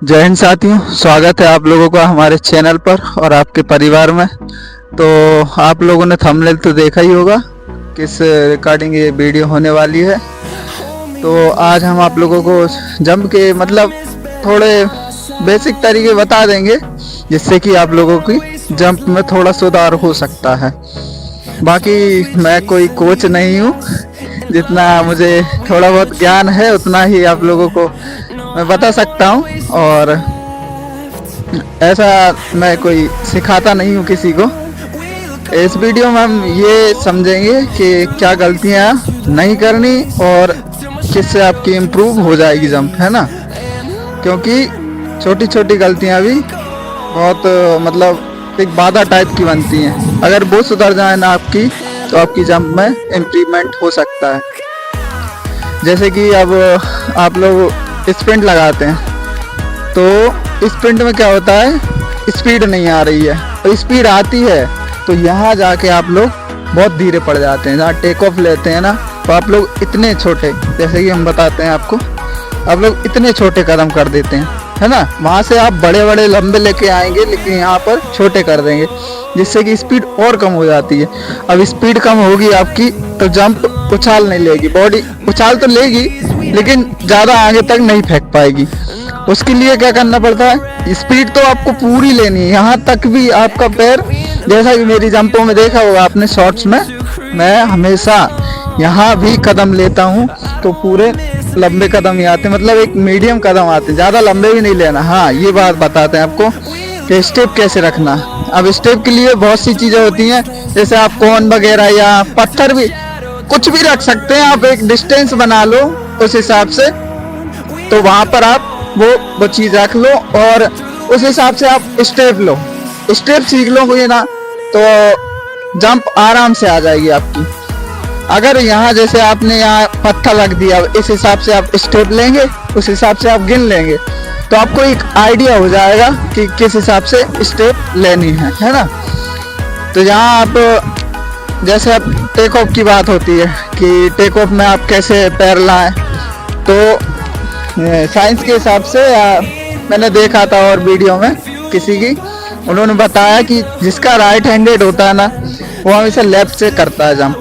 जय हिंद साथियों, स्वागत है आप लोगों का हमारे चैनल पर और आपके परिवार में। तो आप लोगों ने थंबनेल तो देखा ही होगा किस रिकॉर्डिंग ये वीडियो होने वाली है। तो आज हम आप लोगों को जंप के थोड़े बेसिक तरीके बता देंगे जिससे कि आप लोगों की जंप में थोड़ा सुधार हो सकता है। बाकी मैं कोई कोच नहीं हूँ, जितना मुझे थोड़ा बहुत ज्ञान है उतना ही आप लोगों को मैं बता सकता हूँ। और ऐसा मैं कोई सिखाता नहीं हूँ किसी को। इस वीडियो में हम ये समझेंगे कि क्या गलतियाँ नहीं करनी और किससे आपकी इम्प्रूव हो जाएगी जंप, है ना। क्योंकि छोटी छोटी गलतियाँ भी बहुत एक बाधा टाइप की बनती हैं। अगर वो सुधर जाए ना आपकी, तो आपकी जंप में इम्प्रूवमेंट हो सकता है। जैसे कि अब आप लोग स्प्रिंट लगाते हैं, तो स्प्रिंट में क्या होता है, स्पीड नहीं आ रही है और स्पीड आती है तो यहाँ जाके आप लोग बहुत धीरे पड़ जाते हैं। जहाँ टेक ऑफ लेते हैं ना, तो आप लोग इतने छोटे, जैसे कि हम बताते हैं आपको, आप लोग इतने छोटे कदम कर देते हैं, है ना। वहाँ से आप बड़े बड़े लंबे लेके आएंगे, लेकिन यहाँ पर छोटे कर देंगे, जिससे कि स्पीड और कम हो जाती है। अब स्पीड कम होगी आपकी तो जंप उछाल नहीं लेगी, बॉडी उछाल तो लेगी लेकिन ज़्यादा आगे तक नहीं फेंक पाएगी। उसके लिए क्या करना पड़ता है, स्पीड तो आपको पूरी लेनी है, यहाँ तक भी आपका पैर, जैसा कि मेरी जंपों में देखा होगा आपने शॉर्ट्स में, मैं हमेशा यहाँ भी कदम लेता हूँ तो पूरे लंबे कदम ही आते, मतलब एक मीडियम कदम आते, ज़्यादा लंबे भी नहीं लेना। हाँ, ये बात बताते हैं आपको कि स्टेप कैसे रखना। अब स्टेप के लिए बहुत सी चीज़ें होती हैं, जैसे आप कोन वगैरह या पत्थर भी, कुछ भी रख सकते हैं। आप एक डिस्टेंस बना लो उस हिसाब से, तो वहाँ पर आप वो चीज़ रख लो और उस हिसाब से आप स्टेप लो, स्टेप सीख लो कोई ना, तो जंप आराम से आ जाएगी आपकी। अगर यहाँ जैसे आपने यहाँ पत्थर रख दिया, इस हिसाब से आप स्टेप लेंगे, उस हिसाब से आप गिन लेंगे, तो आपको एक आइडिया हो जाएगा कि किस हिसाब से स्टेप लेनी है ना। तो यहाँ आप जैसे अब टेक ऑफ की बात होती है कि टेक ऑफ में आप कैसे पैर लाएं, तो साइंस के हिसाब से मैंने देखा था और वीडियो में किसी की, उन्होंने बताया कि जिसका राइट हैंडेड होता है ना, वो हमेशा लेफ्ट से करता है जंप,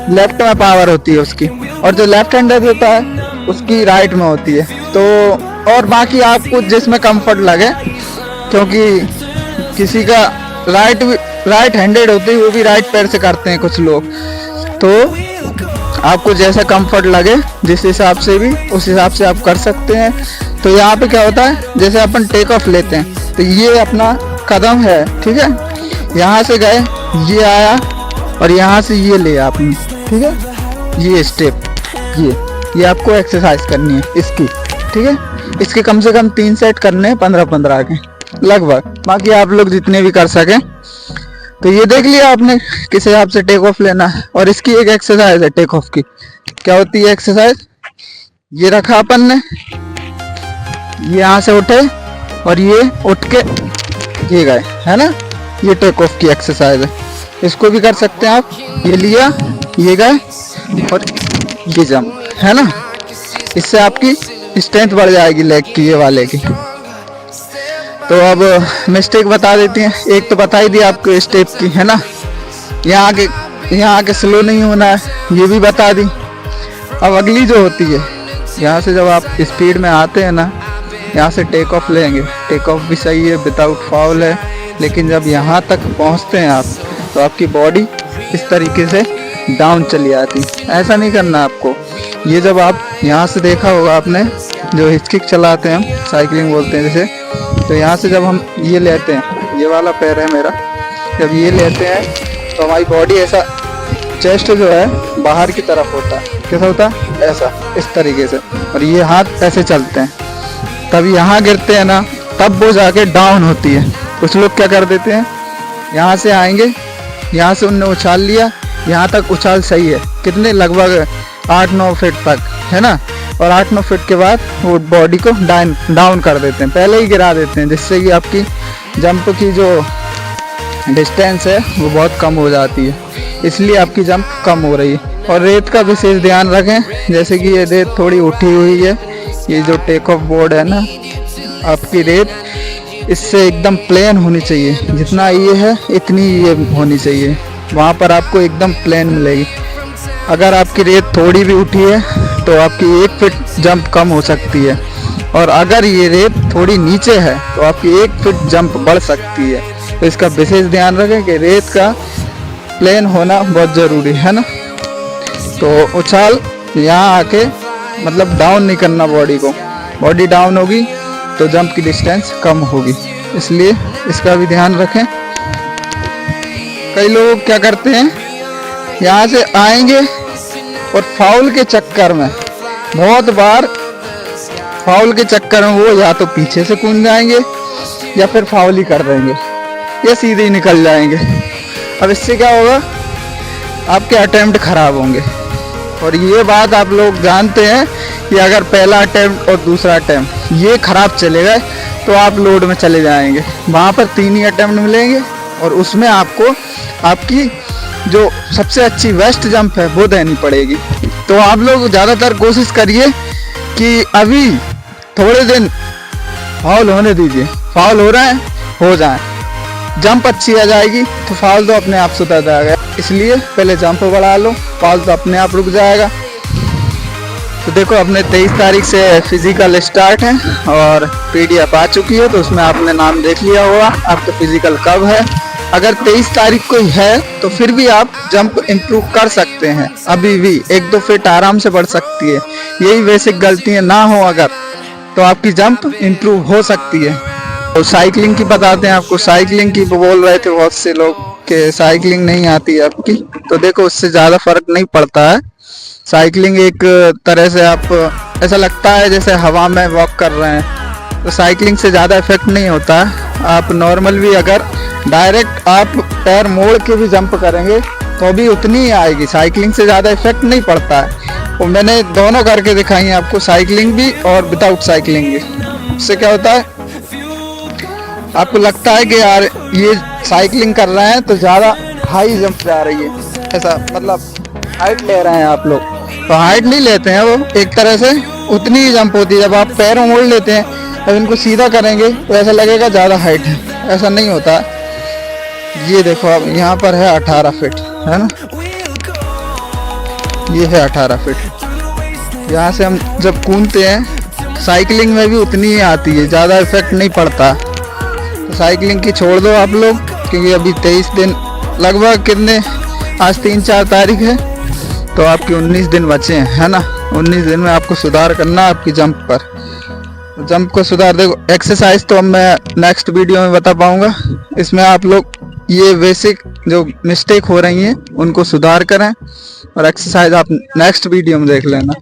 लेफ्ट में पावर होती है उसकी, और जो लेफ्ट हैंडेड होता है उसकी राइट में होती है। तो और बाकी आपको जिसमें कंफर्ट लगे, क्योंकि किसी का राइट हैंडेड होती है, वो भी राइट पैर से करते हैं कुछ लोग, तो आपको जैसा कंफर्ट लगे, जिस हिसाब से भी, उस हिसाब से आप कर सकते हैं। तो यहाँ पे क्या होता है, जैसे अपन टेक ऑफ लेते हैं, तो ये अपना कदम है, ठीक है, यहाँ से गए, ये आया और यहाँ से ये लिया आपने, ठीक है, ये स्टेप, ये आपको एक्सरसाइज करनी है इसकी, ठीक है। इसके कम से कम 3 सेट करने हैं, 15-15 के लगभग, बाकी आप लोग जितने भी कर सकें। तो ये देख लिया आपने किस हिसाब से टेक ऑफ लेना है। और इसकी एक एक्सरसाइज है टेक ऑफ की, क्या होती है एक्सरसाइज, ये रखा अपन ने, ये यहाँ से उठे और ये उठ के ये गए, है ना, ये टेक ऑफ की एक्सरसाइज है। इसको भी कर सकते हैं आप, ये लिया, ये गए और ये जंप, है ना। इससे आपकी स्ट्रेंथ बढ़ जाएगी लेग की, ये वाले की। तो अब मिस्टेक बता देते हैं, एक तो बता ही दिया आपको स्टेप की, है ना, यहाँ आके स्लो नहीं होना है, ये भी बता दी। अब अगली जो होती है, यहाँ से जब आप स्पीड में आते हैं ना, यहाँ से टेक ऑफ लेंगे, टेक ऑफ भी सही है, विदाउट फाउल है, लेकिन जब यहाँ तक पहुँचते हैं आप, तो आपकी बॉडी इस तरीके से डाउन चली जाती। ऐसा नहीं करना आपको। ये जब आप यहाँ से देखा होगा आपने, जो हिचकिक चलाते हैं हम, साइकिलिंग बोलते हैं जैसे, तो यहाँ से जब हम ये लेते हैं, ये वाला पैर है मेरा, जब ये लेते हैं तो हमारी बॉडी ऐसा, चेस्ट जो है बाहर की तरफ होता है, कैसा होता है, ऐसा, इस तरीके से, और ये हाथ ऐसे चलते हैं, तब यहाँ गिरते हैं ना, तब वो जाके डाउन होती है। कुछ लोग क्या कर देते हैं, यहाँ से आएंगे, यहाँ से उनने उछाल लिया, यहाँ तक उछाल सही है, कितने, लगभग 8-9 फीट तक, है ना, और 8-9 फीट के बाद वो बॉडी को डाउन कर देते हैं, पहले ही गिरा देते हैं, जिससे कि आपकी जंप की जो डिस्टेंस है वो बहुत कम हो जाती है, इसलिए आपकी जंप कम हो रही है। और रेत का विशेष ध्यान रखें, जैसे कि ये रेत थोड़ी उठी हुई है, ये जो टेक ऑफ बोर्ड है ना, आपकी रेत इससे एकदम प्लेन होनी चाहिए, जितना ये है इतनी ये होनी चाहिए, वहाँ पर आपको एकदम प्लेन मिलेगी। अगर आपकी रेत थोड़ी भी उठी है तो आपकी 1 फीट जंप कम हो सकती है, और अगर ये रेत थोड़ी नीचे है तो आपकी 1 फीट जंप बढ़ सकती है। तो इसका विशेष ध्यान रखें कि रेत का प्लेन होना बहुत ज़रूरी है ना। तो उछाल यहाँ आके मतलब डाउन नहीं करना बॉडी को, बॉडी डाउन होगी तो जंप की डिस्टेंस कम होगी, इसलिए इसका भी ध्यान रखें। कई लोग क्या करते हैं, यहाँ से आएंगे और फाउल के चक्कर में, बहुत बार फाउल के चक्कर में वो या तो पीछे से कूद जाएंगे या फिर फाउल ही कर देंगे या सीधे ही निकल जाएंगे। अब इससे क्या होगा, आपके अटेम्प्ट खराब होंगे। और ये बात आप लोग जानते हैं कि अगर पहला अटेम्प्ट और दूसरा अटेम्प्ट ये खराब चले गए तो आप लोड में चले जाएंगे। वहाँ पर 3 ही अटेम्प्ट मिलेंगे और उसमें आपको आपकी जो सबसे अच्छी बेस्ट जंप है वो देनी पड़ेगी। तो आप लोग ज़्यादातर कोशिश करिए कि अभी थोड़े दिन फाउल होने दीजिए, फाउल हो रहा है हो जाए, जंप अच्छी आ जाएगी तो फाउल तो अपने आप सुधर जाएगा। इसलिए पहले जंप बढ़ा लो, फाउल तो अपने आप रुक जाएगा। तो देखो अपने 23 तारीख से फिजिकल स्टार्ट है और PDF आ चुकी है, तो उसमें आपने नाम देख लिया होगा आपका फिजिकल कब है। अगर 23 तारीख को ही है तो फिर भी आप जंप इम्प्रूव कर सकते हैं, अभी भी 1-2 फीट आराम से बढ़ सकती है। यही बेसिक गलतियाँ ना हो अगर तो आपकी जंप इम्प्रूव हो सकती है। तो साइकिलिंग की बताते हैं आपको। साइकिलिंग की बोल रहे थे बहुत से लोग कि साइकिलिंग नहीं आती है आपकी, तो देखो उससे ज़्यादा फर्क नहीं पड़ता है। साइकिलिंग एक तरह से आप ऐसा लगता है जैसे हवा में वॉक कर रहे हैं, तो साइकिलिंग से ज़्यादा इफेक्ट नहीं होता है। आप नॉर्मल भी अगर डायरेक्ट आप पैर मोड़ के भी जंप करेंगे तो भी उतनी ही आएगी, साइकिलिंग से ज़्यादा इफेक्ट नहीं पड़ता है। तो मैंने दोनों करके दिखाई है आपको, साइकिलिंग भी और विदाउट साइकिलिंग भी। उससे क्या होता है, आपको लगता है कि यार ये साइकिलिंग कर रहे हैं तो ज़्यादा हाई जंप जा रही है, ऐसा मतलब हाइट ले रहे हैं आप लोग, तो हाइट नहीं लेते हैं वो, एक तरह से उतनी ही जंप होती है। जब आप पैर मोड़ लेते हैं, जब इनको सीधा करेंगे तो ऐसा लगेगा ज़्यादा हाइट है, ऐसा नहीं होता। ये देखो अब यहाँ पर है 18 फीट, है ना, ये है 18 फीट। यहाँ से हम जब कूदते हैं साइकिलिंग में भी उतनी ही आती है, ज़्यादा इफेक्ट नहीं पड़ता। तो साइकिलिंग की छोड़ दो आप लोग, क्योंकि अभी 23 दिन लगभग, कितने आज 3-4 तारीख है, तो आपके 19 दिन बचे हैं, है ना। 19 दिन में आपको सुधार करना आपकी जंप पर। जंप को सुधार देखो, एक्सरसाइज तो अब मैं नेक्स्ट वीडियो में बता पाऊंगा। इसमें आप लोग ये बेसिक जो मिस्टेक हो रही हैं उनको सुधार करें, और एक्सरसाइज आप नेक्स्ट वीडियो में देख लेना।